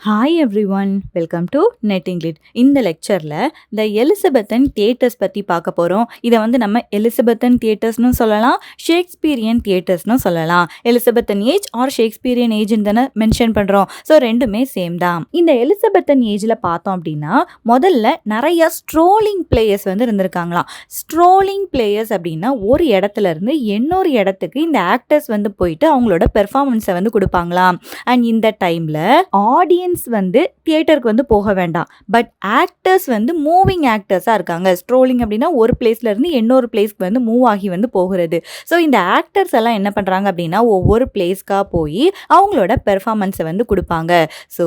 Hi every one, welcome to net English. இந்த லெக்சரில் த Elizabethan theatres பற்றி பார்க்க போகிறோம். இதை நம்ம எலிசபெத்தன் தியேட்டர்ஸ்னு சொல்லலாம், ஷேக்ஸ்பியரியன் தியேட்டர்ஸ்னு சொல்லலாம். எலிசபெத்தன் ஏஜ் ஆர் ஷேக்ஸ்பியரியன் ஏஜ்னு தானே மென்ஷன் பண்ணுறோம். ஸோ ரெண்டுமே சேம் தான். இந்த எலிசபெத்தன் ஏஜில் பார்த்தோம் அப்படின்னா முதல்ல நிறைய ஸ்ட்ரோலிங் பிளேயர்ஸ் இருந்திருக்காங்களாம். ஸ்ட்ரோலிங் பிளேயர்ஸ் அப்படின்னா ஒரு இடத்துல இருந்து இன்னொரு இடத்துக்கு இந்த ஆக்டர்ஸ் போயிட்டு அவங்களோட பெர்ஃபார்மன்ஸை கொடுப்பாங்களாம். அண்ட் இந்த டைமில் ஆடியன்ஸ் தியேட்டருக்கு போக வேண்டாம், பட் ஆக்டர்ஸ் மூவிங் ஆக்டர்ஸாக இருக்காங்க. ஸ்ட்ரோலிங் அப்படின்னா ஒரு பிளேஸ்ல இருந்து இன்னொரு பிளேஸ்க்கு மூவ் ஆகி போகிறது. ஸோ இந்த ஆக்டர்ஸ் எல்லாம் என்ன பண்ணுறாங்க அப்படின்னா ஒவ்வொரு பிளேஸ்க்காக போய் அவங்களோட பெர்ஃபார்மன்ஸை கொடுப்பாங்க. ஸோ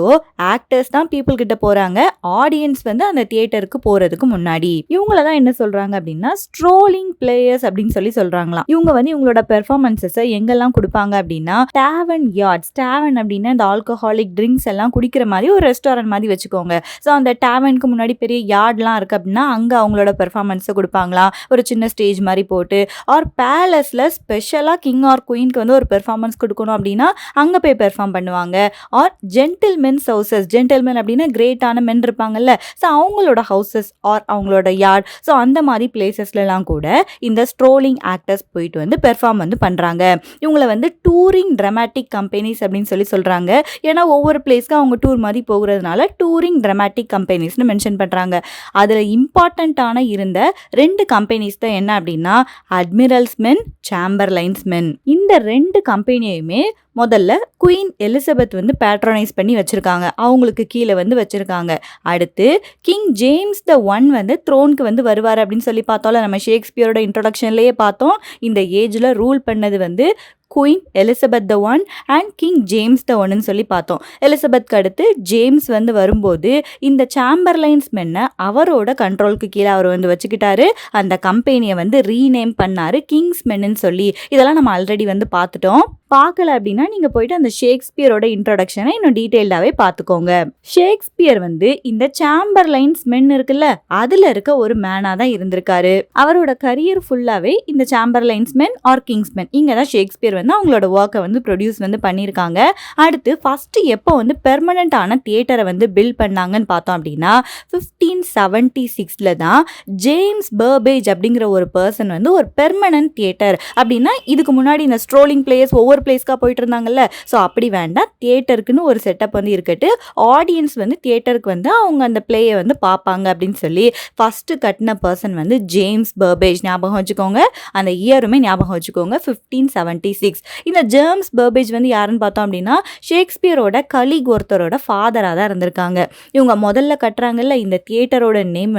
ஆக்டர்ஸ் தான் பீப்புள் கிட்ட போகிறாங்க, ஆடியன்ஸ் அந்த தியேட்டருக்கு போகிறதுக்கு முன்னாடி. இவங்கள தான் என்ன சொல்கிறாங்க அப்படின்னா ஸ்ட்ரோலிங் பிளேயர்ஸ் அப்படின்னு சொல்கிறாங்களாம். இவங்க இவங்களோட பெர்ஃபார்மன்ஸஸை எங்கெல்லாம் கொடுப்பாங்க அப்படின்னா டேவன் யார்ட்ஸ். டேவன் அப்படின்னா இந்த ஆல்கஹாலிக் ட்ரிங்க்ஸ் எல்லாம் குடிக்கிற மாதிரி ஒரு ரெஸ்டாரண்ட் மாதிரி வச்சுக்கோங்க. ஸோ அந்த டேவனுக்கு முன்னாடி பெரிய யார்ட்லாம் இருக்குது அப்படின்னா அங்கே அவங்களோட பெர்ஃபார்மன்ஸை கொடுப்பாங்களாம், ஒரு சின்ன ஸ்டேஜ் மாதிரி போட்டு. ஆர் பேலஸில் ஸ்பெஷலாக கிங் ஆர் குயின்க்கு ஒரு பெர்ஃபார்மன்ஸ் கொடுக்கணும் அப்படின்னா அங்கே போய் பெர்ஃபார்ம் பண்ணுவாங்க. ஆர் ஜென்டில்மென்ஸ் ஹவுசஸ், ஜென்டில்மென் அப்படின்னா கிரேட்டான மென் இருப்பாங்கல்ல, ஸோ அவங்களோட ஹவுசஸ் ஆர் அவங்களோட யார்ட். ஸோ அந்த மாதிரி பிளேசஸ்லாம் கூட இந்த ஸ்ட்ரோலிங் ஆக்டர்ஸ் போயிட்டு பெர்ஃபார்ம் பண்ணுறாங்க. இவங்களை டூரிங் ட்ராமாட்டிக் கம்பெனிஸ் அப்படின்னு சொல்கிறாங்க. ஏன்னா ஒவ்வொரு பிளேஸ்க்கு அவங்க டூர் மாதிரி போகிறதுனால டூரிங் ட்ராமாட்டிக் கம்பெனிஸ்னு மென்ஷன் பண்ணுறாங்க. அதில் இம்பார்ட்டண்ட்டான இருந்த 2 கம்பெனிஸ் தான் என்ன அப்படின்னா அட்மிரல்ஸ் மென், சாம்பர்லைன்ஸ் மென். இந்த 2 கம்பெனியுமே முதல்ல குயின் எலிசபெத் பேட்ரனைஸ் பண்ணி வச்சிருக்காங்க, அவங்களுக்கு கீழே வச்சிருக்காங்க. அடுத்து கிங் ஜேம்ஸ் த ஒன் த்ரோனுக்கு வருவார் அப்படின்னு பார்த்தோம்ல, நம்ம ஷேக்ஸ்பியரோட இன்ட்ரோடக்ஷன்லேயே பார்த்தோம். இந்த ஏஜில் ரூல் பண்ணது queen Elizabeth the one and king James the one பார்த்தோம். எலிசபெத்க்கு அடுத்து ஜேம்ஸ் வரும்போது இந்த சாம்பர்லைன்ஸ் மென்னை அவரோட கண்ட்ரோலுக்கு கீழே அவர் வச்சுக்கிட்டாரு. அந்த கம்பெனியை ரீநேம் பண்ணாரு கிங்ஸ் மென்னு சொல்லி. இதெல்லாம் நம்ம ஆல்ரெடி பார்த்துட்டோம். பார்க்கல அப்படின்னா நீங்கள் போயிட்டு அந்த ஷேக்ஸ்பியரோட இன்ட்ரோடக்ஷனை இன்னும் டீட்டெயில்டாகவே பார்த்துக்கோங்க. ஷேக்ஸ்பியர் இந்த சாம்பர்லைன்ஸ் மென் இருக்குல்ல, அதில் இருக்க ஒரு மேனாக தான் இருந்திருக்காரு. அவரோட கரியர் ஃபுல்லாகவே இந்த சாம்பர்லைன்ஸ் மென் ஆர் கிங்ஸ் மென் இங்கே தான் ஷேக்ஸ்பியர் அவங்களோட ஒர்க்கை ப்ரொடியூஸ் பண்ணியிருக்காங்க. அடுத்து ஃபர்ஸ்ட் எப்போ பெர்மனண்டான தியேட்டரை பில்ட் பண்ணாங்கன்னு பார்த்தோம் அப்படின்னா 1576 தான் ஜேம்ஸ் பர்பேஜ் அப்படிங்கிற ஒரு பர்சன் ஒரு பெர்மனன்ட் தியேட்டர் அப்படின்னா, இதுக்கு முன்னாடி இந்த ஸ்ட்ரோலிங் பிளேயர்ஸ் ஒவ்வொரு பிளேஸ்க்காக போயிட்டு இருந்தாங்கல்ல, ஸோ அப்படி வேண்டாம், தியேட்டருக்குன்னு ஒரு செட்டப் இருக்கட்டு, ஆடியன்ஸ் தியேட்டருக்கு அவங்க அந்த பிளேயை பார்ப்பாங்க அப்படின்னு சொல்லி ஃபர்ஸ்ட் கட்டின பர்சன் ஜேம்ஸ் பர்பேஜ். ஞாபகம் வச்சுக்கோங்க, அந்த இயருமே ஞாபகம் வச்சுக்கோங்க, 1576. இந்த ஜேம்ஸ் பர்பேஜ் யாருன்னு பார்த்தோம் அப்படின்னா ஷேக்ஸ்பியரோட கலீக் ஒருத்தரோட ஃபாதராக தான் இருந்திருக்காங்க. இவங்க முதல்ல கட்டுறாங்கல்ல இந்த தியேட்டரோட நேம்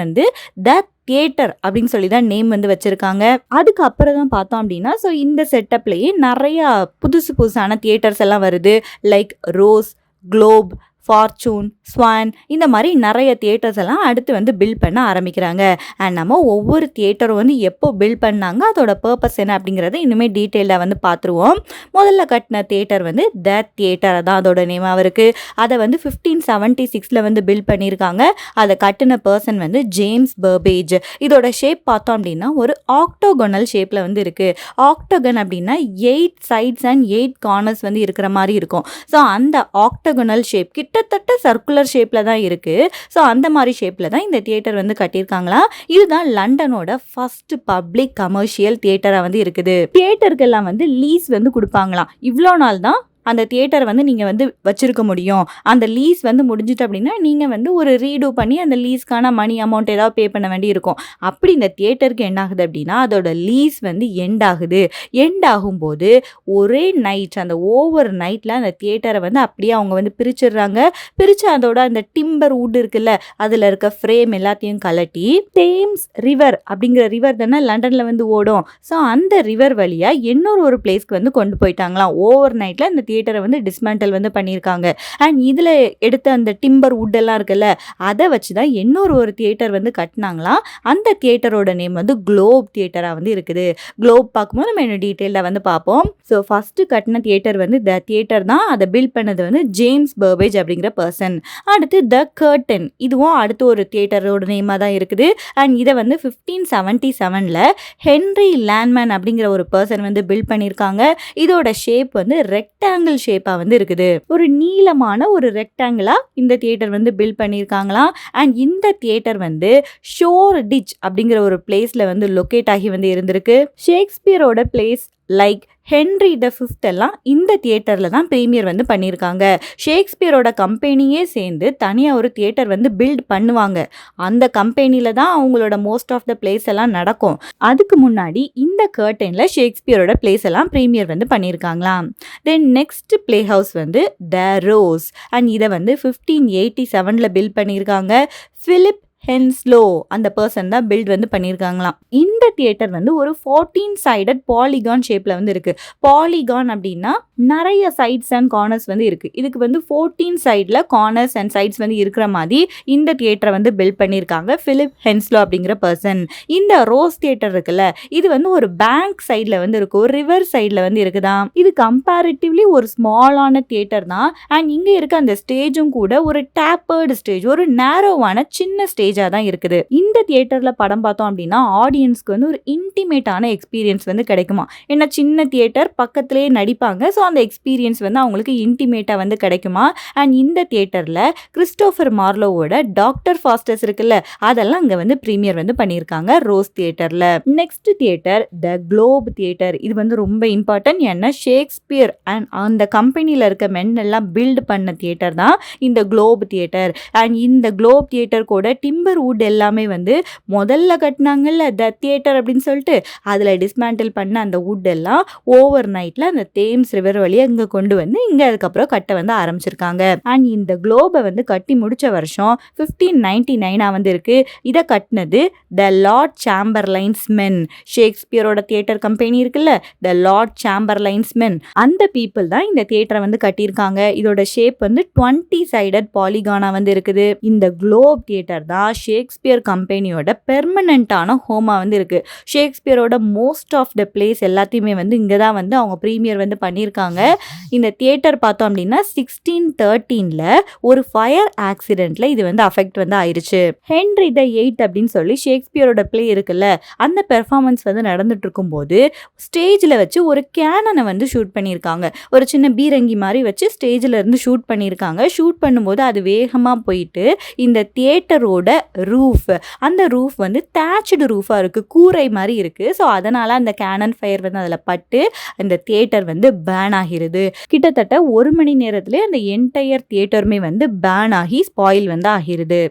த தியேட்டர் அப்படின்னு சொல்லி தான் நேம் வச்சிருக்காங்க. அதுக்கப்புறம் தான் பார்த்தோம் அப்படின்னா ஸோ இந்த செட்டப்லேயே நிறையா புதுசான தியேட்டர்ஸ் எல்லாம் வருது. Like rose, Globe, fortune, Swan, இந்த மாதிரி நிறைய தியேட்டர்ஸ் எல்லாம் அடுத்து பில்ட் பண்ண ஆரம்பிக்கிறாங்க. அண்ட் நம்ம ஒவ்வொரு தியேட்டரும் எப்போ பில்ட் பண்ணாங்க, அதோட பர்பஸ் என்ன அப்படிங்கிறத இன்னுமே டீட்டெயிலாக பார்த்துருவோம். முதல்ல கட்டின தியேட்டர் த தியேட்டர் தான் அதோட நேமாக இருக்குது. அதை 1576 பில்ட் பண்ணியிருக்காங்க. அதை கட்டின பர்சன் ஜேம்ஸ் பர்பேஜ். இதோட ஷேப் பார்த்தோம் அப்படின்னா ஒரு ஆக்டோகோனல் ஷேப்பில் இருக்குது. ஆக்டோகன் அப்படின்னா 8 சைட்ஸ் அண்ட் 8 கார்னர்ஸ் இருக்கிற மாதிரி இருக்கும். ஸோ அந்த ஆக்டோகோனல் ஷேப் கிட்டத்தட்ட சர்க்குலர் ஷேப்பில் தான் இருக்குது. ஸோ அந்த மாதிரி ஷேப்பில் தான் இந்த தியேட்டர் கட்டியிருக்காங்களா. இதுதான் லண்டனோட ஃபர்ஸ்ட் பப்ளிக் கமர்ஷியல் தியேட்டராக இருக்குது. தியேட்டருக்கு எல்லாம் லீஸ் கொடுப்பாங்களாம். இவ்வளோ நாள் தான் அந்த தியேட்டரை நீங்கள் வச்சிருக்க முடியும். அந்த லீஸ் முடிஞ்சிட்டு அப்படின்னா நீங்கள் ஒரு ரீடூ பண்ணி அந்த லீஸ்க்கான மணி அமௌண்ட் ஏதாவது பே பண்ண வேண்டி இருக்கும். அப்படி இந்த தியேட்டருக்கு என்ன ஆகுது அப்படின்னா அதோட லீஸ் எண்ட் ஆகுது. எண்ட் ஆகும்போது ஒரே நைட், அந்த ஓவர் நைட்டில் அந்த தியேட்டரை அப்படியே அவங்க பிரிச்சிடுறாங்க. பிரித்து அதோட அந்த டிம்பர் வுட் இருக்குல்ல, அதில் இருக்க ஃப்ரேம் எல்லாத்தையும் கலட்டி தேம்ஸ் ரிவர் அப்படிங்கிற ரிவர் தானே லண்டனில் ஓடும். ஸோ அந்த ரிவர் வழியாக இன்னொரு ஒரு பிளேஸ்க்கு கொண்டு போயிட்டாங்களாம். ஓவர் நைட்டில் அந்த தியேட்டரை டிஸ்மேண்டல் பண்ணியிருக்காங்க. அண்ட் இதில் எடுத்த அந்த டிம்பர் வுட் எல்லாம் இருக்குல்ல, அதை வச்சு தான் இன்னொரு ஒரு தியேட்டர் கட்டினாங்களாம். அந்த தியேட்டரோட நேம் குளோப் தியேட்டராக இருக்குது. குளோப் பார்க்கும்போது நம்ம இன்னும் டீட்டெயிலாக பார்ப்போம். ஸோ ஃபர்ஸ்ட் கட்டின தியேட்டர் த தியேட்டர் தான். அதை பில்ட் பண்ணது ஜேம்ஸ் பர்பேஜ் அப்படிங்கிற பர்சன். அடுத்து த கர்டன், இதுவும் அடுத்து ஒரு தியேட்டரோட நேமாக தான் இருக்குது. அண்ட் இதை 1577 ஹென்ரி லேண்ட்மேன் அப்படிங்கிற ஒரு பர்சன் பில்ட் பண்ணியிருக்காங்க. இதோட ஷேப் ரெக்டாங்கிள் ட்ரையாங்கிள் ஷேப்பா வந்து இருக்குது. ஒரு நீளமான ஒரு ரெக்டாங்கிளா இந்த தியேட்டர் வந்து பில்ட் பண்ணியிருக்காங்களாம். அண்ட் இந்த தியேட்டர் வந்து ஷோர் டிச் அப்படிங்கிற ஒரு பிளேஸ்ல வந்து லொக்கேட் ஆகி வந்து இருந்திருக்கு. ஷேக்ஸ்பியரோட plays like Henry the fifth எல்லாம் இந்த தியேட்டரில் தான் ப்ரீமியர் வந்து பண்ணியிருக்காங்க. ஷேக்ஸ்பியரோட கம்பெனியே சேர்ந்து தனியாக ஒரு தியேட்டர் வந்து பில்ட் பண்ணுவாங்க. அந்த கம்பெனியில் தான் அவங்களோட மோஸ்ட் ஆஃப் த பிளேஸ் எல்லாம் நடக்கும். அதுக்கு முன்னாடி இந்த கர்டனில் ஷேக்ஸ்பியரோட பிளேஸ் எல்லாம் ப்ரீமியர் வந்து பண்ணியிருக்காங்களாம். தென் நெக்ஸ்ட் பிளே ஹவுஸ் வந்து த ரோஸ் அண்ட் இதை வந்து 1587 பில்ட் பண்ணியிருக்காங்க. பிலிப் ஹென்ஸ்லோ அந்த பர்சன் தான் பில்ட் வந்து பண்ணியிருக்காங்களாம். இந்த தியேட்டர் வந்து ஒரு 14 சைடட் பாலிகான் ஷேப்ல வந்து இருக்கு. பாலிகான் அப்படின்னா நிறைய சைட்ஸ் அண்ட் கார்னர்ஸ் வந்து இருக்கு. இதுக்கு வந்து 14 சைட்ல கார்னர்ஸ் அண்ட் சைட்ஸ் வந்து இருக்கிற மாதிரி இந்த தியேட்டரை வந்து பில்ட் பண்ணியிருக்காங்க பிலிப் ஹென்ஸ்லோ அப்படிங்கிற பர்சன். இந்த ரோஸ் தியேட்டர் இருக்குல்ல, இது வந்து ஒரு பேங்க் சைட்ல வந்து இருக்கு, ஒரு ரிவர் சைட்ல வந்து இருக்குதான். இது கம்பேரிட்டிவ்லி ஒரு ஸ்மாலான தியேட்டர் தான். அண்ட் இங்க இருக்க அந்த ஸ்டேஜும் கூட ஒரு டேப்பர்டு ஸ்டேஜ், ஒரு நேரோவான சின்ன ஸ்டேஜ் தான் இருக்குது. இந்த தியேட்டர்ல படம் பார்த்தோம் அப்படின்னா ஆடியன்ஸ்க்கு வந்து ஒரு இன்டிமேட்டான எக்ஸ்பீரியன்ஸ் வந்து கிடைக்குமா. ஏன்னா சின்ன தியேட்டர் பக்கத்திலேயே நடிப்பாங்க. ஸோ அந்த எக்ஸ்பீரியன்ஸ் வந்து அவங்களுக்கு இன்டிமேட்டா வந்து கிடைக்குமா. அண்ட் இந்த தியேட்டர்ல கிறிஸ்டோபர் மார்லோவோட டாக்டர் ஃபாஸ்டர்ஸ் இருக்குல்ல, அதெல்லாம் அங்க வந்து ப்ரீமியர் வந்து பண்ணியிருக்காங்க ரோஸ் தியேட்டர்ல. நெக்ஸ்ட் தியேட்டர் த குளோப் தியேட்டர். இது வந்து ரொம்ப இம்பார்ட்டன்ட். ஏன்னா ஷேக்ஸ்பியர் அண்ட் அந்த கம்பெனியில் இருக்க மென் எல்லாம் பில்ட் பண்ண தியேட்டர் தான் இந்த குளோப் தியேட்டர். அண்ட் இந்த குளோப் தியேட்டர் கூட டிம்பர் வுட் எல்லாமே வந்து முதல்ல கட்டினாங்கல்ல த தியேட்டர் அப்படின்னு சொல்லிட்டு, அதில் டிஸ்மேண்டில் பண்ண அந்த வுட் எல்லாம் ஓவர் நைட்டில் அந்த தேம்ஸ் ரிவர் வழியாக இங்கே கொண்டு வந்து இங்கே அதுக்கப்புறம் கட்ட வந்து ஆரம்பிச்சிருக்காங்க. அண்ட் இந்த குளோபை வந்து கட்டி முடிச்ச வருஷம் 1599 வந்து இருக்கு. இதை கட்டினது த லார்ட் சாம்பர்லைன்ஸ் மென். ஷேக்ஸ்பியரோட தியேட்டர் கம்பெனி இருக்குல்ல, த லார்ட் சாம்பர்லைன்ஸ் மென், அந்த பீப்புள் தான் இந்த தியேட்டரை வந்து கட்டியிருக்காங்க. இதோட ஷேப் வந்து 20 சைடட் பாலிகானா வந்து இருக்குது. இந்த குளோப் தியேட்டர் தான் ஷேக்ஸ்பியர் கம்பெனியோட பெர்மனண்டான ஹோமா வந்து இருக்கு. ஷேக்ஸ்பியரோட மோஸ்ட் ஆஃப் த பிளேஸ் எல்லாத்தையுமே வந்து இங்கே தான் வந்து அவங்க ப்ரீமியர் வந்து பண்ணியிருக்காங்க. இந்த தியேட்டர் பார்த்தோம் அப்படின்னா 1613 ஒரு ஃபயர் ஆக்சிடென்ட்ல இது வந்து அஃபெக்ட் வந்து ஆயிருச்சு. ஹென்ரி த எய்த் அப்படின்னு சொல்லி ஷேக்ஸ்பியரோட பிளே இருக்குல்ல, அந்த பெர்ஃபார்மன்ஸ் வந்து நடந்துட்டு இருக்கும்போது ஸ்டேஜில் வச்சு ஒரு கேனனை வந்து ஷூட் பண்ணியிருக்காங்க. ஒரு சின்ன பீரங்கி மாதிரி வச்சு ஸ்டேஜில் இருந்து ஷூட் பண்ணியிருக்காங்க. ஷூட் பண்ணும்போது அது வேகமாக போயிட்டு இந்த தியேட்டரோட ரூஃப், அந்த ரூஃப் வந்து தேட்ச்டு ரூஃபாக இருக்குது, கூரை மாதிரி இருக்குது. ஸோ அதனால் அந்த கேனன் ஃபயர் வந்து அதில் பட்டு அந்த தியேட்டர் வந்து பேன் ஆகிறது. கிட்டத்தட்ட 1 மணி நேரத்திலே அந்த என்டையர் தியேட்டருமே வந்து பேன் ஆகி ஸ்பாயில் வந்து ஆகிறது.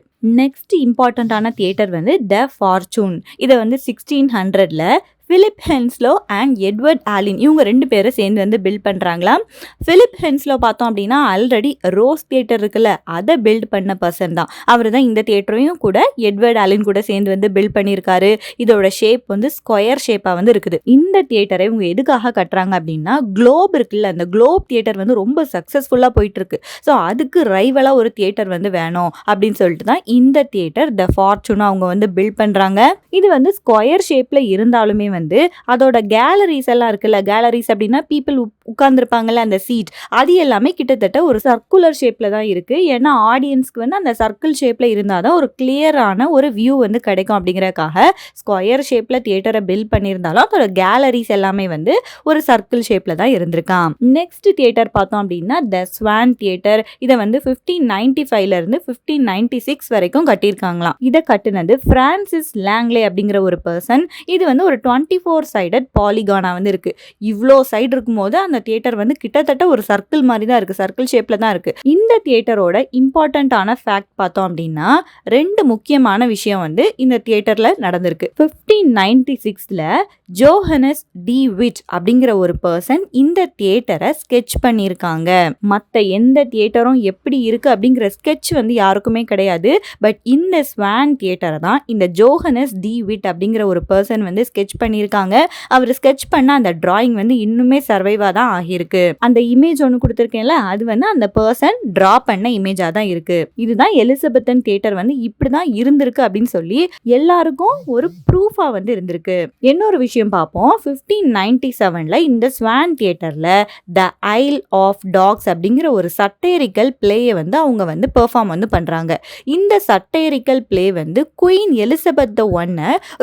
நெக்ஸ்ட் இம்பார்ட்டண்ட்டான தியேட்டர் வந்து த ஃபார்ச்சூன். இதை வந்து 1600 Philip Henslowe and Edward Alleyn இவங்க 2 பேரும் சேர்ந்து வந்து பில்ட் பண்ணுறாங்களாம். பிலிப் ஹென்ஸ்லோ பார்த்தோம் அப்படின்னா ஆல்ரெடி ரோஸ் தியேட்டர் இருக்குல்ல, அதை பில்ட் பண்ண பர்சன் தான். அவர் தான் இந்த தியேட்டரையும் கூட எட்வர்ட் ஆலின் கூட சேர்ந்து வந்து பில்ட் பண்ணியிருக்காரு. இதோட ஷேப் வந்து ஸ்கொயர் ஷேப்பாக வந்து இருக்குது. இந்த தியேட்டரை இவங்க எதுக்காக கட்டுறாங்க அப்படின்னா, குளோப் இருக்குல்ல, அந்த குளோப் தியேட்டர் வந்து ரொம்ப சக்ஸஸ்ஃபுல்லாக போயிட்டு இருக்கு. ஸோ அதுக்கு ரைவலாக ஒரு தியேட்டர் வந்து வேணும் அப்படின்னு சொல்லிட்டு தான் இந்த தியேட்டர் த ஃபார்ச்சூன் அவங்க வந்து பில்ட் பண்ணுறாங்க. இது வந்து ஸ்கொயர் ஷேப்பில் இருந்தாலுமே வந்து அதோட கேலரிஸ் எல்லாம் இருக்குல்ல, கேலரிஸ் அப்படின்னா பீப்புள் உட்கார்ந்துருப்பாங்கல்ல அந்த சீட், அது எல்லாமே கிட்டத்தட்ட ஒரு சர்க்குலர் ஷேப்ல தான் இருக்கு. ஏன்னா ஆடியன்ஸ்க்கு வந்து அந்த சர்க்கிள் ஷேப்ல இருந்தாதான் ஒரு கிளியரான ஒரு வியூ வந்து கிடைக்கும் அப்படிங்கறதுக்காக ஸ்கொயர் ஷேப்ல தியேட்டரை பில்ட் பண்ணியிருந்தாலும் அதோட கேலரிஸ் எல்லாமே வந்து ஒரு சர்க்கிள் ஷேப்ல தான் இருந்திருக்கான். நெக்ஸ்ட் தியேட்டர் பார்த்தோம் அப்படின்னா த ஸ்வான் தியேட்டர். இதை வந்து 1595 இருந்து 1596 வரைக்கும் கட்டியிருக்காங்களாம். இதை கட்டினது பிரான்சிஸ் லாங்லே அப்படிங்கிற ஒரு பர்சன். இது வந்து ஒரு 24 சைடட் பாலிகானா வந்து இருக்கு. இவ்வளோ சைடு இருக்கும்போது அந்த தியேட்டர் வந்து கிட்டத்தட்ட ஒரு சர்க்கிள் மாதிரி தான் இருக்கு, சர்க்கிள் ஷேப்ல தான் இருக்கு. இந்த தியேட்டரோட இம்பார்ட்டன்டான ஃபேக்ட் பார்த்தோம் அப்படின்னா 2 முக்கியமான விஷயம் வந்து இந்த தியேட்டர்ல நடந்திருக்கு. 1596 ஜோஹனஸ் டி விட் அப்படிங்கிற ஒரு பர்சன் இந்த தியேட்டரை ஸ்கெட்ச் பண்ணியிருக்காங்க. மற்ற எந்த தியேட்டரும் எப்படி இருக்கு அப்படிங்கிற ஸ்கெட்ச் வந்து யாருக்குமே கிடையாது. பட் இந்த ஸ்வான் தியேட்டரை தான் இந்த ஜோஹனஸ் டி விட் அப்படிங்கிற ஒரு பர்சன் வந்து ஸ்கெட்ச் பண்ணியிருக்காங்க. அவர் ஸ்கெட்ச் பண்ண அந்த டிராயிங் வந்து இன்னுமே சர்வைவா தான் ஆகியிருக்கு. அந்த இமேஜ் ஒன்று கொடுத்துருக்கேன்ல, அது வந்து அந்த பர்சன் டிரா பண்ண இமேஜா தான் இருக்கு. இதுதான் எலிசபெத்தன் தியேட்டர் வந்து இப்படிதான் இருந்திருக்கு அப்படின்னு சொல்லி எல்லாருக்கும் ஒரு ப்ரூஃபா வந்து இருந்திருக்கு. இன்னொரு விஷயம் பார்ப்போம். 1597 இந்த ஸ்வான் தியேட்டர்ல த ஐல் ஆஃப் டாக்ஸ் அப்படிங்கிற ஒரு சட்டேரிக்கல் பிளேயை வந்து அவங்க வந்து பெர்ஃபார்ம் வந்து பண்றாங்க. இந்த சட்டேரிக்கல் பிளே வந்து குயின் எலிசபெத் I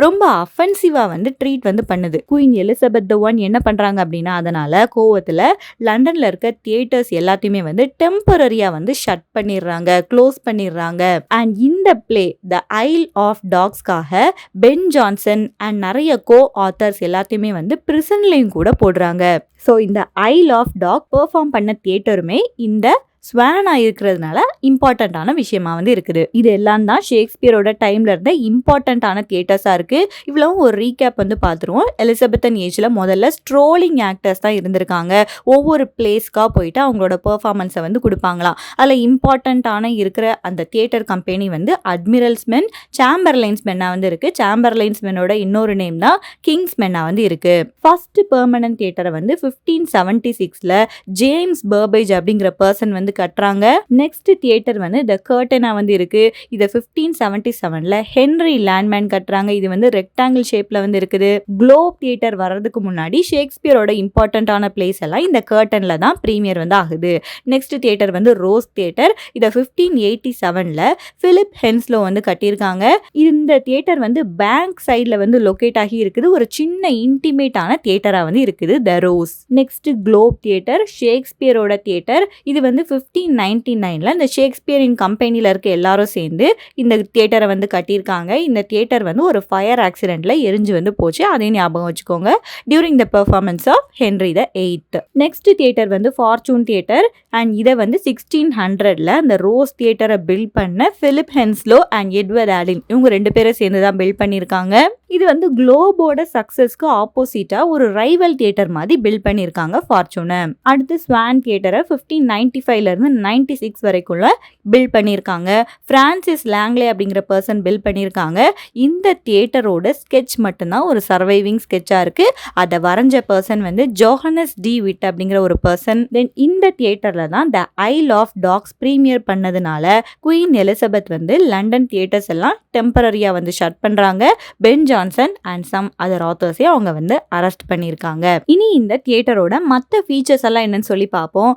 ரொம்ப அஃபென்சிவா வந்து ட்ரீட் டாமினேட் வந்து பண்ணுது. குயின் எலிசபெத் தி ஒன் என்ன பண்றாங்க அப்படின்னா, அதனால கோவத்துல லண்டன்ல இருக்க தியேட்டர்ஸ் எல்லாத்தையுமே வந்து டெம்பரரியா வந்து ஷட் பண்ணிடுறாங்க, க்ளோஸ் பண்ணிடுறாங்க. அண்ட் இந்த பிளே த ஐல் ஆஃப் டாக்ஸ்க்காக பென் ஜான்சன் அண்ட் நிறைய கோ ஆத்தர்ஸ் எல்லாத்தையுமே வந்து பிரிசன்லையும் கூட போடுறாங்க. ஸோ இந்த ஐல் ஆஃப் டாக் பெர்ஃபார்ம் பண்ண தியேட்டருமே இந்த ஸ்வானா இருக்கிறதுனால இம்பார்ட்டண்ட்டான விஷயமா வந்து இருக்குது. இது எல்லாம் தான் ஷேக்ஸ்பியரோட டைம்ல இருந்த இம்பார்ட்டண்ட்டான தியேட்டர்ஸா இருக்கு. இவ்வளவும் ஒரு ரீகேப் வந்து பார்த்துருவோம். எலிசபெத்தன் ஏஜ்ல முதல்ல ஸ்ட்ரோலிங் ஆக்டர்ஸ் தான் இருந்திருக்காங்க. ஒவ்வொரு பிளேஸ்க்காக போயிட்டு அவங்களோட பெர்ஃபார்மன்ஸை வந்து கொடுப்பாங்களாம். அதில் இம்பார்ட்டண்ட்டான இருக்கிற அந்த தியேட்டர் கம்பெனி வந்து அட்மிரல்ஸ்மென், சாம்பர்லைன்ஸ்மென்னா வந்து இருக்கு. சாம்பர்லைன்ஸ்மெனோட இன்னொரு நேம் தான் கிங்ஸ்மென்னா வந்து இருக்கு. ஃபர்ஸ்ட் பெர்மனன்ட் தியேட்டரை வந்து 1576ல ஜேம்ஸ் பர்பேஜ் அப்படிங்கிற பர்சன் வந்து கட்டுறாங்க. நெக்ஸ்ட் தியேட்டர் வந்து த கர்டனா வந்து இருக்கு. இதை 1577ல ஹென்ரி லேண்ட்மேன் கட்டுறாங்க. இது வந்து ரெக்டாங்கிள் ஷேப்ல வந்து இருக்குது. குளோப் தியேட்டர் வர்றதுக்கு முன்னாடி ஷேக்ஸ்பியரோட இம்பார்ட்டன்டான பிளேஸ் எல்லாம் இந்த கர்டன்ல தான் பிரீமியர் வந்து ஆகுது. நெக்ஸ்ட் தியேட்டர் வந்து ரோஸ் தியேட்டர். இதை 1587ல பிலிப் ஹென்ஸ்லோ வந்து கட்டியிருக்காங்க. இந்த தியேட்டர் வந்து பேங்க் சைட்ல வந்து லொகேட் ஆகி இருக்குது. ஒரு சின்ன இன்டிமேட்டான தியேட்டரா வந்து இருக்குது the Rose. Next Globe theatre, ஷேக்ஸ்பியரோட தியேட்டர். இது வந்து 1599ல இந்த ஷேக்ஸ்பியரின் கம்பெனியில் இருக்க எல்லாரும் சேர்ந்து இந்த தியேட்டரை வந்து கட்டியிருக்காங்க. இந்த தியேட்டர் வந்து ஒரு ஃபயர் ஆக்சிடென்ட்ல எரிஞ்சு வந்து போச்சு. அதையும் ஞாபகம் வச்சுக்கோங்க. During the performance of Henry the 8th. Next theatre வந்து ஃபார்ச்சூன் தியேட்டர். அண்ட் இதை வந்து 1600ல அந்த ரோஸ் தியேட்டரை பில்ட் பண்ண Philip Henslowe and Edward Alleyn இவங்க 2 பேரும் சேர்ந்து தான் பில்ட் பண்ணியிருக்காங்க. இது வந்து குளோபோட சக்சஸ்க்கு ஆப்போசிட்டா ஒரு ரைவல் தியேட்டர் மாதிரி பில்ட் பண்ணியிருக்காங்க ஃபார்ச்சூனை. அடுத்து ஸ்வான் தியேட்டரை 1595ல இருந்து 96 வரைக்குள்ள பில்ட் பண்ணியிருக்காங்க. பிரான்சிஸ் லாங்லே அப்படிங்கிற பர்சன் பில்ட் பண்ணியிருக்காங்க. இந்த தியேட்டரோட ஸ்கெட்ச் மட்டும்தான் ஒரு சர்வைவிங் ஸ்கெட்சா இருக்கு. அதை வரைஞ்ச பர்சன் வந்து ஜோஹனஸ் டி விட் அப்படிங்கிற ஒரு பர்சன். தென் இந்த தியேட்டர்ல தான் the Isle of Dogs premiere பண்ணதுனால குயின் எலிசபெத் வந்து லண்டன் தியேட்டர்ஸ் எல்லாம் டெம்பரரியா வந்து ஷட் பண்றாங்க. Ben Jonson and some other ஆத்தர்ஸே அவங்க வந்து அரெஸ்ட் பண்ணியிருக்காங்க. இனி இந்த தியேட்டரோட மற்ற ஃபீச்சர்ஸ் எல்லாம் என்னன்னு சொல்லி பார்ப்போம்.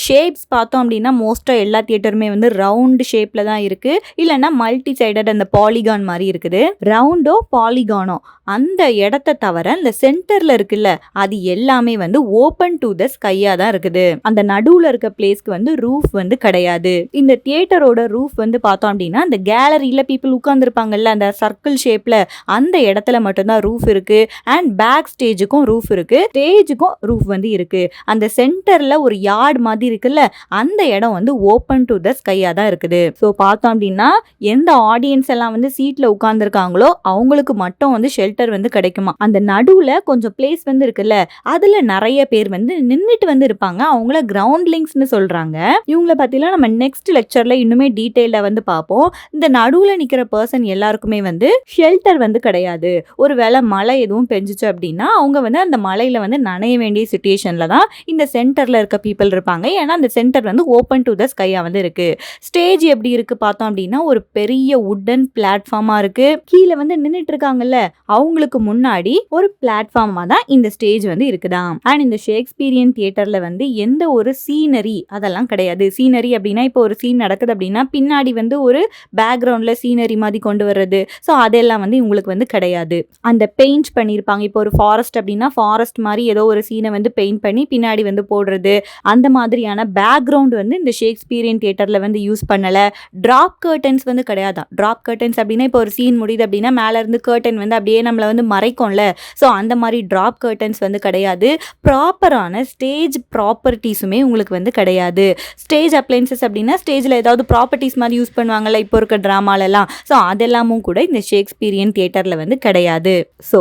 ஷேப்ஸ் பார்த்தோம் அப்படின்னா மோஸ்டா எல்லா தியேட்டருமே வந்து ரவுண்ட் ஷேப்ல தான் இருக்கு. இல்லைன்னா மல்டி சைடட் அந்த பாலிகான் மாதிரி இருக்குது. ரவுண்டோ பாலிகானோ அந்த இடத்த தவிர இந்த சென்டர்ல இருக்குல்ல அது எல்லாமே வந்து ஓபன் டு த ஸ்கையா தான் இருக்குது. அந்த நடுவுல இருக்க பிளேஸ்க்கு வந்து ரூஃப் வந்து கிடையாது. இந்த தியேட்டரோட ரூஃப் வந்து பார்த்தோம் அப்படின்னா அந்த கேலரியில பீப்புள் உட்கார்ந்துருப்பாங்கல்ல அந்த சர்க்கிள் ஷேப்ல அந்த இடத்துல மட்டும்தான் ரூஃப் இருக்கு. அண்ட் பேக் ஸ்டேஜுக்கும் ரூஃப் இருக்கு, ஸ்டேஜுக்கும் ரூஃப் வந்து இருக்கு. அந்த சென்டர்ல ஒரு யார்டு மாதிரி இருக்குல்ல அந்த இடம் வந்து ஓப்பன் டு த ஸ்கையா தான் இருக்குது. ஸோ பார்த்தோம் அப்படின்னா எந்த ஆடியன்ஸ் எல்லாம் வந்து சீட்ல உட்கார்ந்துருக்காங்களோ அவங்களுக்கு மட்டும் வந்து ஷெல்டர் வந்து கிடைக்குமா. அந்த நடுவுல கொஞ்சம் பிளேஸ் வந்து இருக்குல்ல அதுல நிறைய பேர் வந்து நின்றுட்டு வந்து இருப்பாங்க. அவங்கள கிரவுண்ட் லிங்க்ஸ்னு சொல்றாங்க. இவங்கள பத்திலாம் நம்ம நெக்ஸ்ட் லெக்சர்ல இன்னுமே டீடைல்டா வந்து பார்ப்போம். இந்த நடுவுல நிக்கிற பர்சன் எல்லாருக்குமே வந்து ஷெல்டர் வந்து கிடையாது. ஒருவேளை மழை எதுவும் பெஞ்சிச்சு அப்படின்னா அவங்க வந்து அந்த மழையில வந்து நனைய வேண்டிய சிச்சுவேஷன்ல தான் இந்த சென்டர்ல இருக்க பீப்புள் இருப்பாங்க. ஏன்னா அந்த சென்டர் வந்து ஓப்பன் டு த ஸ்கையா வந்து இருக்கு. ஸ்டேஜ் எப்படி இருக்கு பார்த்தோம் அப்படின்னா ஒரு பெரிய வுடன் பிளாட்ஃபார்மா இருக்கு. கீழே வந்து நின்றுட்டு இருக்காங்கல்ல அவங்களுக்கு முன்னாடி ஒரு பிளாட்ஃபார்மா தான் இந்த ஸ்டேஜ் வந்து இருக்குதாம். அண்ட் இந்த ஷேக்ஸ்பியரியன் தியேட்டர்ல வந்து எந்த ஒரு சீனரி அதெல்லாம் கிடையாது. சீனரி அப்படின்னா இப்போ ஒரு சீன் நடக்குது அப்படின்னா பின்னாடி வந்து ஒரு பேக்ரவுண்ட்ல சீனரி மாதிரி கொண்டு வர்றது. ஸோ அதெல்லாம் வந்து இவங்களுக்கு வந்து கிடையாது. அந்த பெயிண்ட் பண்ணியிருப்பாங்க. இப்போ ஒரு ஃபாரஸ்ட் அப்படின்னா ஃபாரஸ்ட் மாதிரி ஏதோ ஒரு சீனை வந்து பெயிண்ட் பண்ணி பின்னாடி வந்து போடுறது. அந்த மாதிரியான பேக்ரவுண்ட் வந்து இந்த ஷேக்ஸ்பியரியன் தியேட்டர்ல வந்து யூஸ் பண்ணல. டிராப் கர்டன்ஸ் வந்து கிடையாதான். டிராப் கர்டன்ஸ் அப்படின்னா இப்போ ஒரு சீன் முடியுது அப்படின்னா மேல இருந்து கர்டன் வந்து அப்படியே நம்மளை வந்து மறைக்கும்ல. ஸோ அந்த மாதிரி டிராப் கர்டன்ஸ் வந்து கிடையாது. ப்ராப்பரான ஸ்டேஜ் ப்ராப்பர்ட்டிஸுமே உங்களுக்கு வந்து கிடையாது. ஸ்டேஜ் அப்ளைன்சஸ் அப்படின்னா ஸ்டேஜில் ஏதாவது ப்ராப்பர்ட்டிஸ் மாதிரி யூஸ் பண்ணுவாங்கல்ல இப்போ இருக்க ட்ராமாலெல்லாம். ஸோ அதெல்லாமும் கூட இந்த ஷேக்ஸ்பியரியன் தியேட்டரில் வந்து கிடையாது. ஸோ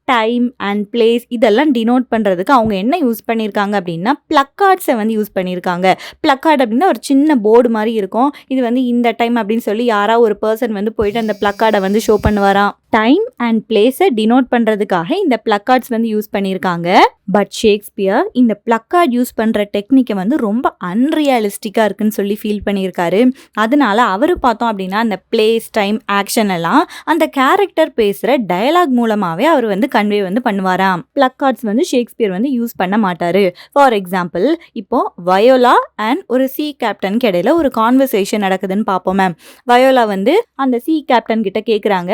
டைம் அண்ட் பிளேஸ் இதெல்லாம் டினோட் பண்ணுறதுக்கு அவங்க என்ன யூஸ் பண்ணியிருக்காங்க அப்படின்னா பிளக்கார்ட்ஸை வந்து யூஸ் பண்ணியிருக்காங்க. பிளக்கார்ட் அப்படின்னா ஒரு சின்ன போர்டு மாதிரி இருக்கும். இது வந்து இந்த டைம் அப்படின்னு சொல்லி யாராவது ஒரு பர்சன் வந்து போயிட்டு அந்த பிளக்கார்டை வந்து ஷோ பண்ணுவாராம். டைம் அண்ட் பிளேஸை டினோட் பண்ணுறதுக்காக இந்த பிளக்கார்ட்ஸ் வந்து யூஸ் பண்ணியிருக்காங்க. பட் ஷேக்ஸ்பியர் இந்த பிளக்கார்ட் யூஸ் பண்ணுற டெக்னிக்கை வந்து ரொம்ப அன்ரியலிஸ்டிக்காக இருக்குன்னு சொல்லி ஃபீல் பண்ணியிருக்காரு. அதனால அவர் பார்த்தோம் அப்படின்னா அந்த பிளேஸ் டைம் ஆக்ஷன் எல்லாம் அந்த கேரக்டர் பேசுகிற டயலாக் மூலமாகவே அவர் வந்து கன்வே வந்து பண்ணுவாராம். பிளக்கார்ட்ஸ் வந்து ஷேக்ஸ்பியர் வந்து யூஸ் பண்ண மாட்டாரு. ஃபார் எக்ஸாம்பிள், இப்போ வயோலா அண்ட் ஒரு சி கேப்டனுக்கு இடையில ஒரு கான்வர்சேஷன் நடக்குதுன்னு பார்ப்போம் மேம். வயோலா வந்து அந்த சி கேப்டன் கிட்ட கேட்குறாங்க,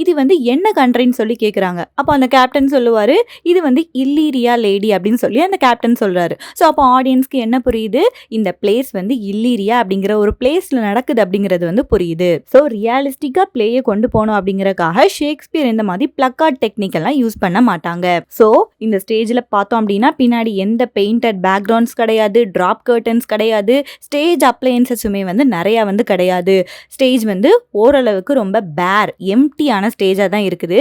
இது வந்து என்ன கண்ட்ரின்னு சொல்லி கேட்குறாங்க. அப்போ அந்த கேப்டன் சொல்லுவார், இது வந்து இல்லீரியா லேடி அப்படின்னு சொல்லி அந்த கேப்டன் சொல்கிறாரு. ஸோ அப்போ ஆடியன்ஸ்க்கு என்ன புரியுது, இந்த பிளேஸ் வந்து இல்லீரியா அப்படிங்கிற ஒரு பிளேஸில் நடக்குது அப்படிங்கிறது வந்து புரியுது. ஸோ ரியாலிஸ்டிக்காக பிளேயை கொண்டு போகணும் அப்படிங்கிறக்காக ஷேக்ஸ்பியர் இந்த மாதிரி பிளக்கார்ட் டெக்னிக் எல்லாம் யூஸ் பண்ண மாட்டாங்க. ஸோ இந்த ஸ்டேஜில் பார்த்தோம் அப்படின்னா பின்னாடி எந்த பெயிண்டட் பேக்ரவுண்ட்ஸ் கிடையாது, டிராப் கர்டன்ஸ் கிடையாது, ஸ்டேஜ் அப்ளையன்சஸுமே வந்து நிறையா வந்து கிடையாது. ஸ்டேஜ் வந்து ஓரளவுக்கு ரொம்ப பேர் எம்டியான ஸ்டேஜாக தான் இருக்குது.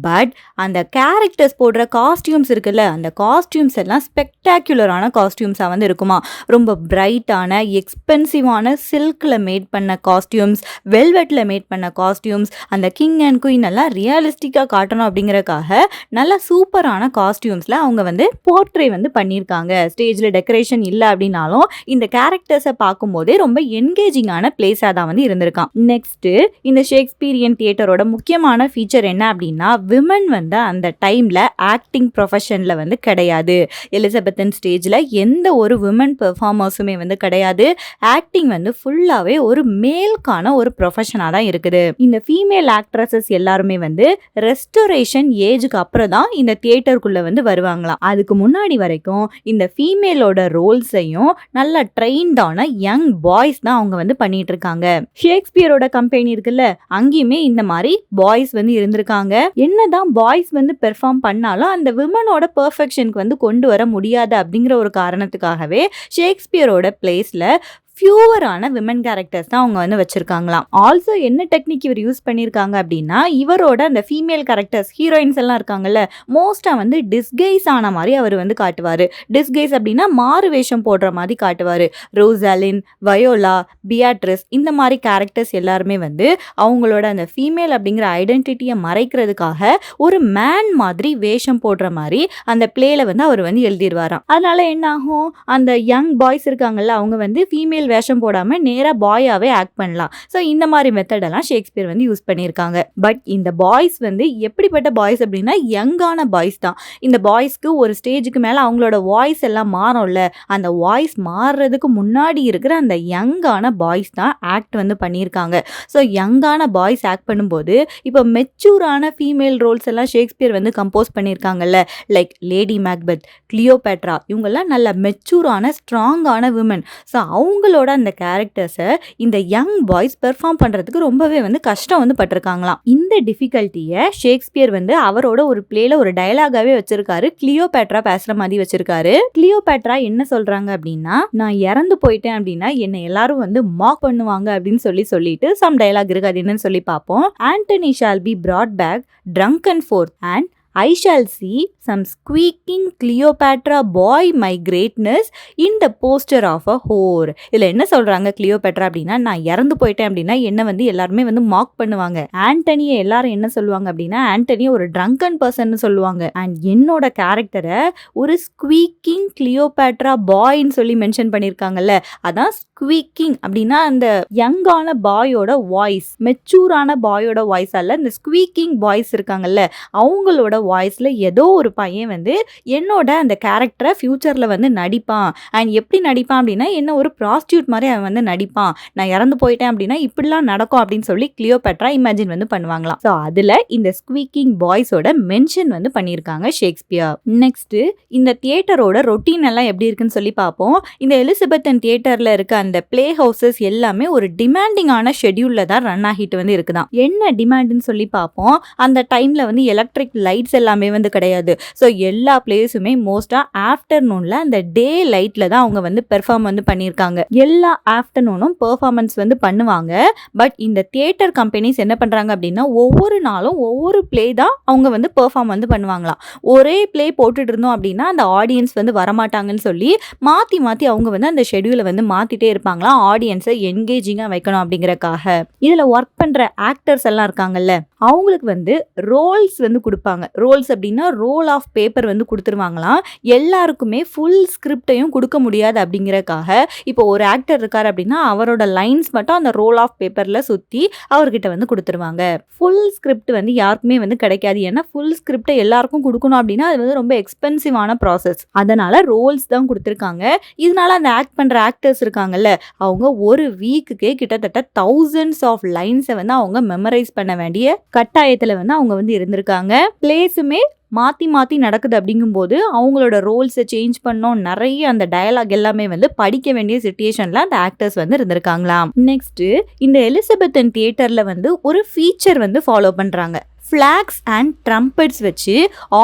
பட் அந்த கேரக்டர்ஸ் போடுற காஸ்டியூம்ஸ் இருக்குல்ல, அந்த காஸ்டியூம்ஸ் எல்லாம் ஸ்பெக்டாக்குலரான காஸ்டியூம்ஸாக வந்து இருக்குமா. ரொம்ப பிரைட்டான எக்ஸ்பென்சிவான சில்கில் மேட் பண்ண காஸ்டியூம்ஸ், வெல்வெட்டில் மேட் பண்ண காஸ்டியூம்ஸ், அந்த கிங் அண்ட் குயின் எல்லாம் ரியலிஸ்டிக்காக காட்டணும் அப்படிங்கிறக்காக நல்ல சூப்பரான காஸ்டியூம்ஸில் அவங்க வந்து போர்ட்ரே வந்து பண்ணியிருக்காங்க. ஸ்டேஜில் டெக்கரேஷன் இல்லை அப்படின்னாலும் இந்த கேரக்டர்ஸை பார்க்கும்போதே ரொம்ப என்கேஜிங்கான பிளேஸாக தான் வந்து இருந்திருக்கான். நெக்ஸ்ட்டு இந்த ஷேக்ஸ்பியரியன் தியேட்டரோட முக்கியமான ஃபீச்சர் என்ன அப்படின்னா, விமன் வந்து அந்த டைமில் ஆக்டிங் ப்ரொஃபஷனில் வந்து கிடையாது. எலிசபெத்தன் ஸ்டேஜில் எந்த ஒரு விமன் பெர்ஃபார்மர்ஸுமே வந்து கிடையாது. ஆக்டிங் வந்து ஃபுல்லாகவே ஒரு மேல்கான ஒரு ப்ரொஃபஷனாக தான் இருக்குது. இந்த ஃபீமேல் ஆக்ட்ரஸஸ் எல்லாருமே வந்து ரெஸ்டோரேஷன் ஏஜுக்கு அப்புறம் தான் இந்த தியேட்டருக்குள்ளே வந்து வருவாங்களாம். அதுக்கு முன்னாடி வரைக்கும் இந்த ஃபீமேலோட ரோல்ஸையும் நல்லா ட்ரெயின்டான யங் பாய்ஸ் தான் அவங்க வந்து பண்ணிட்டு இருக்காங்க. ஷேக்ஸ்பியரோட கம்பெனி இருக்குல்ல, அங்கேயுமே இந்த மாதிரி பாய்ஸ் வந்து இருந்திருக்காங்க. என்னதான் பாய்ஸ் வந்து பெர்ஃபார்ம் பண்ணாலும் அந்த விமனோட பெர்ஃபெக்ஷனுக்கு வந்து கொண்டு வர முடியாது அப்படிங்கிற ஒரு காரணத்துக்காகவே ஷேக்ஸ்பியரோட பிளேஸ்ல ஃபியூவரான விமன் கேரக்டர்ஸ் தான் அவங்க வந்து வச்சிருக்காங்களாம். ஆல்சோ என்ன டெக்னிக் இவர் யூஸ் பண்ணியிருக்காங்க அப்படின்னா, இவரோட அந்த ஃபீமேல் கேரக்டர்ஸ் ஹீரோயின்ஸ் எல்லாம் இருக்காங்கல்ல, மோஸ்ட்டாக வந்து டிஸ்கைஸ் ஆன மாதிரி அவர் வந்து காட்டுவார். டிஸ்கைஸ் அப்படின்னா மாறு வேஷம் போடுற மாதிரி காட்டுவார். ரோசாலின், வயோலா, பியாட்ரிஸ் இந்த மாதிரி கேரக்டர்ஸ் எல்லாருமே வந்து அவங்களோட அந்த ஃபீமேல் அப்படிங்கிற ஐடென்டிட்டியை மறைக்கிறதுக்காக ஒரு மேன் மாதிரி வேஷம் போடுற மாதிரி அந்த பிளேல வந்து அவர் வந்து எழுதிடுவாராம். அதனால என்ன ஆகும், அந்த யங் பாய்ஸ் இருக்காங்கல்ல, அவங்க வந்து ஃபீமேல் வேஷம் போடாம நேரா பாயாவே ஆக்ட் பண்ணலாம். ஸோ இந்த மாதிரி மெத்தடெல்லாம் ஷேக்ஸ்பியர் வந்து யூஸ் பண்ணியிருக்காங்க. பட் இந்த பாய்ஸ் வந்து எப்படிப்பட்ட பாய்ஸ் அப்படின்னா யங்கான பாய்ஸ் தான். இந்த பாய்ஸ்க்கு ஒரு ஸ்டேஜுக்கு மேலே அவங்களோட வாய்ஸ் எல்லாம் மாறும்ல, அந்த வாய்ஸ் மாறுறதுக்கு முன்னாடி இருக்கிற அந்த யங்கான பாய்ஸ் தான் ஆக்ட் வந்து பண்ணியிருக்காங்க. ஸோ யங்கான பாய்ஸ் ஆக்ட் பண்ணும்போது இப்போ மெச்சூரான ஃபீமேல் ரோல்ஸ் எல்லாம் ஷேக்ஸ்பியர் வந்து கம்போஸ் பண்ணியிருக்காங்கல்ல, லைக் லேடி மேக்பெத், கிளியோபேட்ரா, இவங்கெல்லாம் நல்ல மெச்சூரான ஸ்ட்ராங்கான விமன். ஸோ அவங்களோட அந்த கேரக்டர்ஸை இந்த யங் பாய்ஸ் பெர்ஃபார்ம் பண்ணுறதுக்கு ரொம்பவே வந்து கஷ்டம் வந்து பட்டிருக்காங்களாம். இந்த டிஃபிகல்ட்டியை ஷேக்ஸ்பியர் வந்து அவரோட ஒரு பிளேல ஒரு டயலாகாவே வச்சிருக்காரு. கிளியோபேட்ரா பேசுகிற மாதிரி வச்சிருக்காரு. கிளியோபேட்ரா என்ன சொல்கிறாங்க அப்படின்னா, நான் இறந்து போயிட்டேன் அப்படின்னா என்னை எல்லாரும் வந்து மாக் பண்ணுவாங்க அப்படின்னு சொல்லிட்டு சம் டயலாக் இருக்கு. அது என்னன்னு சொல்லி பார்ப்போம். Antony shall be brought back drunken forth and I shall see some squeaking Cleopatra boy my greatness in the posture of a whore. இதில் என்ன சொல்கிறாங்க கிளியோபேட்ரா அப்படின்னா, நான் இறந்து போயிட்டேன் அப்படின்னா என்னை வந்து எல்லாருமே வந்து மாக் பண்ணுவாங்க. ஆண்டனியை எல்லாரும் என்ன சொல்லுவாங்க அப்படின்னா, ஆண்டனியை ஒரு ட்ரங்கன் பர்சன் சொல்லுவாங்க. அண்ட் என்னோட கேரக்டரை ஒரு ஸ்குவீக்கிங் கிளியோபேட்ரா பாய்ன்னு சொல்லி மென்ஷன் பண்ணியிருக்காங்கல்ல, அதான் ஸ்குவீக்கிங் அப்படின்னா அந்த யங்கான பாயோட வாய்ஸ், மெச்சூரான பாயோட வாய்ஸ் அல்ல, இந்த ஸ்குவீக்கிங் பாய்ஸ் இருக்காங்கல்ல அவங்களோட வாய்ஸில் ஏதோ ஒரு பையன் வந்து என்னோட அந்த கேரக்டரை ஃப்யூச்சரில் வந்து நடிப்பான். அண்ட் எப்படி நடிப்பான் அப்படின்னா, என்ன ஒரு ப்ராஸ்டியூட் மாதிரி அவன் வந்து நடிப்பான். நான் இறந்து போயிட்டேன் அப்படின்னா இப்படிலாம் நடக்கும் அப்படின்னு சொல்லி கிளியோபேட்ரா இமேஜின் வந்து பண்ணுவாங்களாம். ஸோ அதில் இந்த ஸ்குவீக்கிங் பாய்ஸோட மென்ஷன் வந்து பண்ணியிருக்காங்க ஷேக்ஸ்பியர். நெக்ஸ்ட்டு இந்த தியேட்டரோட ரொட்டீன் எல்லாம் எப்படி இருக்குன்னு சொல்லி பார்ப்போம். இந்த எலிசபெத்தன் தியேட்டரில் இருக்க அந்த பிளே ஹவுசஸ் எல்லாமே ஒரு டிமாண்டிங்கான ஷெட்யூலில் தான் ரன் ஆகிட்டு வந்து இருக்குதான். என்ன டிமாண்டுன்னு சொல்லி பார்ப்போம். அந்த டைமில் வந்து எலக்ட்ரிக் லைட்ஸ் எல்லாமே வந்து கிடையாது. ஸோ எல்லா பிளேஸுமே மோஸ்ட்டாக ஆஃப்டர்நூனில் அந்த டே லைட்டில் தான் அவங்க வந்து பெர்ஃபார்ம் வந்து பண்ணியிருக்காங்க. எல்லா ஆஃப்டர்நூனும் பெர்ஃபார்மன்ஸ் வந்து பண்ணுவாங்க. பட் இந்த தியேட்டர் கம்பெனிஸ் என்ன பண்ணுறாங்க அப்படின்னா, ஒவ்வொரு நாளும் ஒவ்வொரு பிளே தான் அவங்க வந்து பெர்ஃபார்ம் வந்து பண்ணுவாங்களாம். ஒரே பிளே போட்டுட்டு இருந்தோம் அப்படின்னா அந்த ஆடியன்ஸ் வந்து வரமாட்டாங்கன்னு சொல்லி மாற்றி மாற்றி அவங்க வந்து அந்த ஷெட்யூலை வந்து மாற்றிட்டே இருப்பாங்களாம், ஆடியன்ஸை என்கேஜிங்காக வைக்கணும் அப்படிங்கிறக்காக. இதில் ஒர்க் பண்ணுற ஆக்டர்ஸ் எல்லாம் இருக்காங்கல்ல, அவங்களுக்கு வந்து ரோல்ஸ் வந்து கொடுப்பாங்க. ரோல்ஸ் அப்படின்னா ரோல் ஆஃப் பேப்பர் வந்து கொடுத்துருவாங்களாம். எல்லாருக்குமே ஃபுல் ஸ்கிரிப்டையும் கொடுக்க முடியாது அப்படிங்கிறக்காக இப்போ ஒரு ஆக்டர் இருக்கார் அப்படின்னா அவரோட லைன்ஸ் மட்டும் அந்த ரோல் ஆஃப் பேப்பரில் சுற்றி அவர்கிட்ட வந்து கொடுத்துருவாங்க. ஃபுல் ஸ்கிரிப்ட் வந்து யாருக்குமே வந்து கிடைக்காது. ஏன்னா ஃபுல் ஸ்கிரிப்டை எல்லாருக்கும் கொடுக்கணும் அப்படின்னா அது வந்து ரொம்ப எக்ஸ்பென்சிவான ப்ராசஸ். அதனால ரோல்ஸ் தான் கொடுத்துருக்காங்க. இதனால அந்த ஆக்ட் பண்ணுற ஆக்டர்ஸ் இருக்காங்கல்ல அவங்க ஒரு வீக்குக்கே கிட்டத்தட்ட thousands ஆஃப் லைன்ஸை வந்து அவங்க மெமரைஸ் பண்ண வேண்டிய கட்டாயத்தில் வந்து அவங்க வந்து இருந்திருக்காங்க. பிளேஸுமே மாற்றி மாற்றி நடக்குது அப்படிங்கும்போது அவங்களோட ரோல்ஸை சேஞ்ச் பண்ணோம். நிறைய அந்த டயலாக் எல்லாமே வந்து படிக்க வேண்டிய சிச்சுவேஷனில் அந்த ஆக்டர்ஸ் வந்து இருந்திருக்காங்களாம். நெக்ஸ்ட்டு இந்த எலிசபெத்தன் தியேட்டரில் வந்து ஒரு ஃபீச்சர் வந்து ஃபாலோ பண்ணுறாங்க. ஃப்ளாக்ஸ் அண்ட் ட்ரம்பட்ஸ் வச்சு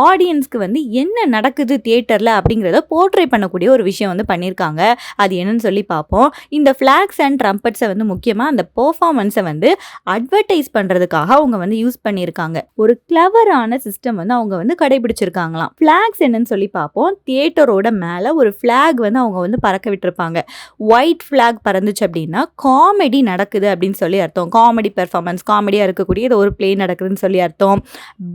ஆடியன்ஸ்க்கு வந்து என்ன நடக்குது தியேட்டரில் அப்படிங்கிறத போர்ட்ரே பண்ணக்கூடிய ஒரு விஷயம் வந்து பண்ணியிருக்காங்க. அது என்னன்னு சொல்லி பார்ப்போம். இந்த ஃப்ளாக்ஸ் அண்ட் ட்ரம்பட்ஸை வந்து முக்கியமாக அந்த பெர்ஃபார்மன்ஸை வந்து அட்வர்டைஸ் பண்ணுறதுக்காக அவங்க வந்து யூஸ் பண்ணியிருக்காங்க. ஒரு கிளவரான சிஸ்டம் வந்து அவங்க வந்து கடைபிடிச்சிருக்காங்களாம். ஃப்ளாக்ஸ் என்னன்னு சொல்லி பார்ப்போம். தியேட்டரோட மேலே ஒரு ஃப்ளாக் வந்து அவங்க வந்து பறக்க விட்டுருப்பாங்க. ஒயிட் ஃப்ளாக் பறந்துச்சு அப்படின்னா காமெடி நடக்குது அப்படின்னு சொல்லி அர்த்தம். காமெடி பெர்ஃபார்மன்ஸ், காமெடியாக இருக்கக்கூடிய இது ஒரு பிளே நடக்குதுன்னு சொல்லி அர்த்தம்.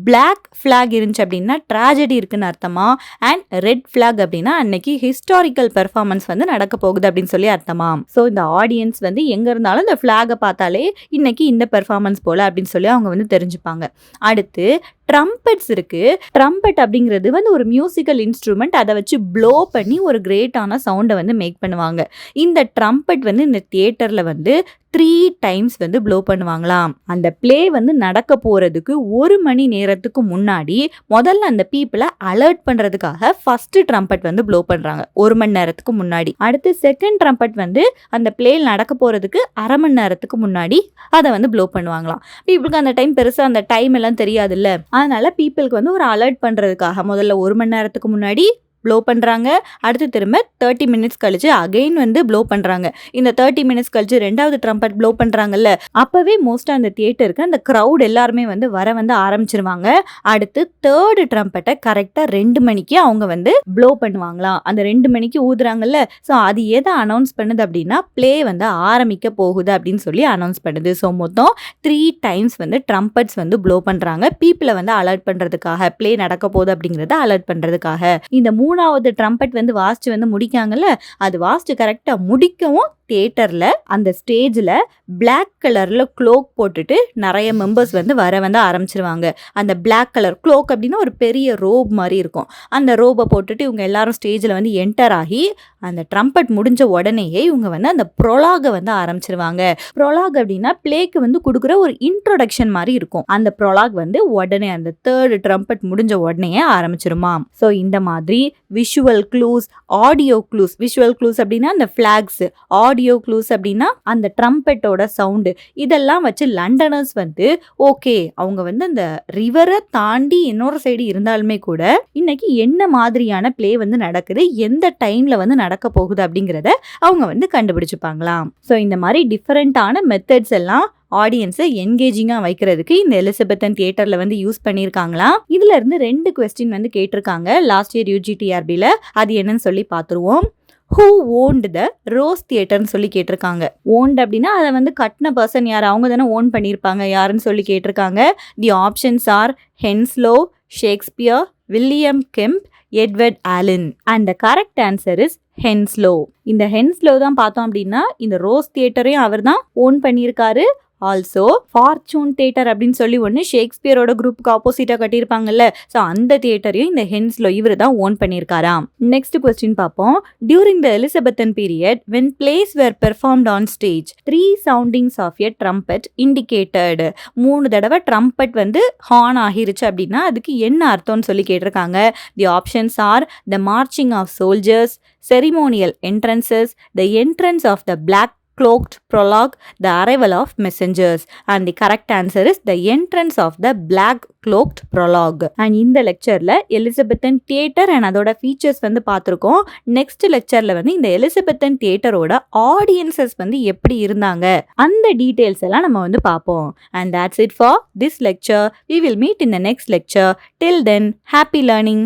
பிளாக் ஃபிளாக் இருந்துச்சு அப்படின்னா ட்ராஜடி இருக்குன்னு அர்த்தமா. அண்ட் ரெட் ஃபிளாக் அப்படின்னா அன்னைக்கு ஹிஸ்டாரிக்கல் பெர்ஃபார்மன்ஸ் வந்து நடக்க போகுது அப்படின்னு சொல்லி அர்த்தமா. ஸோ இந்த ஆடியன்ஸ் வந்து எங்க இருந்தாலும் இந்த ஃபிளாகை பார்த்தாலே இன்னைக்கு இந்த பெர்ஃபார்மன்ஸ் போல அப்படின்னு சொல்லி அவங்க வந்து தெரிஞ்சுப்பாங்க. அடுத்து ட்ரம்பட்ஸ் இருக்கு. ட்ரம்பட் அப்படிங்கிறது வந்து ஒரு மியூசிக்கல் இன்ஸ்ட்ருமெண்ட். அதை வச்சு ப்ளோ பண்ணி ஒரு கிரேட்டான சவுண்டை வந்து மேக் பண்ணுவாங்க. இந்த ட்ரம்பட் வந்து இந்த தியேட்டர்ல வந்து 3 டைம்ஸ் வந்து ப்ளோ பண்ணுவாங்களாம். அந்த பிளே வந்து நடக்க போறதுக்கு 1 மணி நேரத்துக்கு முன்னாடி முதல்ல அந்த பீப்புளை அலர்ட் பண்றதுக்காக ஃபர்ஸ்ட் ட்ரம்பட் வந்து ப்ளோ பண்றாங்க 1 மணி நேரத்துக்கு முன்னாடி. அடுத்து செகண்ட் ட்ரம்பட் வந்து அந்த பிளே நடக்க போறதுக்கு 1/2 மணி நேரத்துக்கு முன்னாடி அதை வந்து ப்ளோ பண்ணுவாங்களாம். பீப்புளுக்கு அந்த டைம் பெருசா அந்த டைம் எல்லாம் தெரியாதுல்ல. அதனால பீப்புளுக்கு வந்து ஒரு அலர்ட் பண்றதுக்காக முதல்ல 1 மணி நேரத்துக்கு முன்னாடி ப்ளோ பண்ணுறாங்க. அடுத்து திரும்ப 30 மினிட்ஸ் கழிச்சு அகைன் வந்து ப்ளோ பண்ணுறாங்க. இந்த 30 மினிட்ஸ் கழிச்சு ரெண்டாவது ட்ரம்பட் ப்ளோ பண்ணுறாங்கல்ல. அப்போவே மோஸ்ட்டாக அந்த தியேட்டருக்கு அந்த க்ரௌட் எல்லாருமே வந்து வர வந்து ஆரம்பிச்சிருவாங்க. அடுத்து தேர்டு ட்ரம்பட்டை கரெக்டாக 2 மணிக்கு அவங்க வந்து ப்ளோ பண்ணுவாங்களாம். அந்த 2 மணிக்கு ஊதுறாங்கல்ல. ஸோ அது எதை அனௌன்ஸ் பண்ணுது அப்படின்னா பிளே வந்து ஆரம்பிக்க போகுது அப்படின்னு சொல்லி அனௌன்ஸ் பண்ணுது. ஸோ மொத்தம் 3 டைம்ஸ் வந்து ட்ரம்பட்ஸ் வந்து ப்ளோ பண்ணுறாங்க. பீப்புளை வந்து அலர்ட் பண்ணுறதுக்காக, பிளே நடக்க போகுது அப்படிங்கிறத அலர்ட் பண்ணுறதுக்காக. இந்த 3வது ட்ரம்பட் வந்து வாசிச்சு வந்து முடிக்காங்கல்ல. அது வாசிச்சு கரெக்டாக முடிக்கவும் தியேட்டரில் அந்த ஸ்டேஜில் பிளாக் கலரில் க்ளோக் போட்டுட்டு நிறைய மெம்பர்ஸ் வந்து வர வந்து ஆரம்பிச்சிருவாங்க. அந்த பிளாக் கலர் க்ளோக் அப்படின்னா ஒரு பெரிய ரோப் மாதிரி இருக்கும். அந்த ரோபை போட்டுட்டு இவங்க எல்லாரும் ஸ்டேஜில் வந்து என்டர் ஆகி அந்த ட்ரம்பட் முடிஞ்ச உடனேயே இவங்க வந்து அந்த ப்ரொலாகை வந்து ஆரம்பிச்சிருவாங்க. ப்ரொலாக் அப்படின்னா பிளேக்கு வந்து கொடுக்குற ஒரு இன்ட்ரோடக்ஷன் மாதிரி இருக்கும். அந்த ப்ரொலாக் வந்து உடனே அந்த தேர்டு ட்ரம்பட் முடிஞ்ச உடனே ஆரம்பிச்சிருமா. ஸோ இந்த மாதிரி visual clues, audio clues. Visual clues அப்படின்னா அந்த ஃப்ளாக்ஸ், ஆடியோ க்ளூஸ் அப்படின்னா அந்த ட்ரம்பட்டோட சவுண்டு. இதெல்லாம் வச்சு லண்டனர்ஸ் வந்து ஓகே அவங்க வந்து அந்த ரிவரை தாண்டி இன்னொரு சைடு இருந்தாலுமே கூட இன்னைக்கு என்ன மாதிரியான பிளே வந்து நடக்குது, எந்த டைம்ல வந்து நடக்க போகுது அப்படிங்கிறத அவங்க வந்து கண்டுபிடிச்சுப்பாங்களாம். ஸோ இந்த மாதிரி டிஃபரெண்டான மெத்தட்ஸ் எல்லாம் ஆடியன்ஸை என்கேஜிங்காக வைக்கிறதுக்கு இந்த எலிசபெத்தன் தியேட்டரில் வந்து யூஸ் பண்ணியிருக்காங்களாம். இதுல இருந்து 2 கொஸ்டின் வந்து கேட்டிருக்காங்க லாஸ்ட் இயர் UGTRBல. அது என்னன்னு சொல்லி பார்த்துருவோம். ஹூ ஓன்ட் த ரோஸ் தியேட்டர்னு சொல்லி கேட்டிருக்காங்க. ஓன்ட் அப்படின்னா அதை வந்து கட்டின பர்சன் யார், அவங்க தானே ஓன் பண்ணியிருப்பாங்க, யாருன்னு சொல்லி கேட்டிருக்காங்க. The options are Henslowe, Shakespeare, William Kemp, Edward Alleyn. And the correct answer is Henslowe. இந்த ஹென்ஸ்லோ தான் பார்த்தோம் அப்படின்னா இந்த ரோஸ் தியேட்டரையும் அவர் தான் ஓன் பண்ணியிருக்காரு. ஆல்சோ ஃபார்ச்சூன் தியேட்டர் அப்படின்னு சொல்லி ஒன்று ஷேக்ஸ்பியரோட குரூப்புக்கு ஆப்போசிட்டாக கட்டியிருப்பாங்கல்ல. ஸோ அந்த தியேட்டரையும் இந்த ஹென்ஸ்லோ இவர் தான் ஓன் பண்ணியிருக்காராம். நெக்ஸ்ட் கொஸ்டின் பார்ப்போம். During the Elizabethan period when plays were performed on stage 3 soundings of a trumpet indicated. 3 தடவை ட்ரம்பட் வந்து ஹார்ன் ஆகிருச்சு அப்படின்னா அதுக்கு என்ன அர்த்தம்னு சொல்லி கேட்டிருக்காங்க. The options are the marching of soldiers, ceremonial entrances, the entrance of the black cloaked prologue, the arrival of messengers. And the correct answer is the entrance of the black cloaked prologue. And இந்த லெக்சர்ல Elizabethan theatre and அதோட features வந்து பார்த்துருக்கோம். Next லெக்சர்ல வந்து இந்த Elizabethan தியேட்டரோட audiences வந்து எப்படி இருந்தாங்க அந்த டீடைல்ஸ் எல்லாம் நம்ம வந்து பார்ப்போம். And that's it for this lecture. We will meet in the next lecture. Till then, happy learning.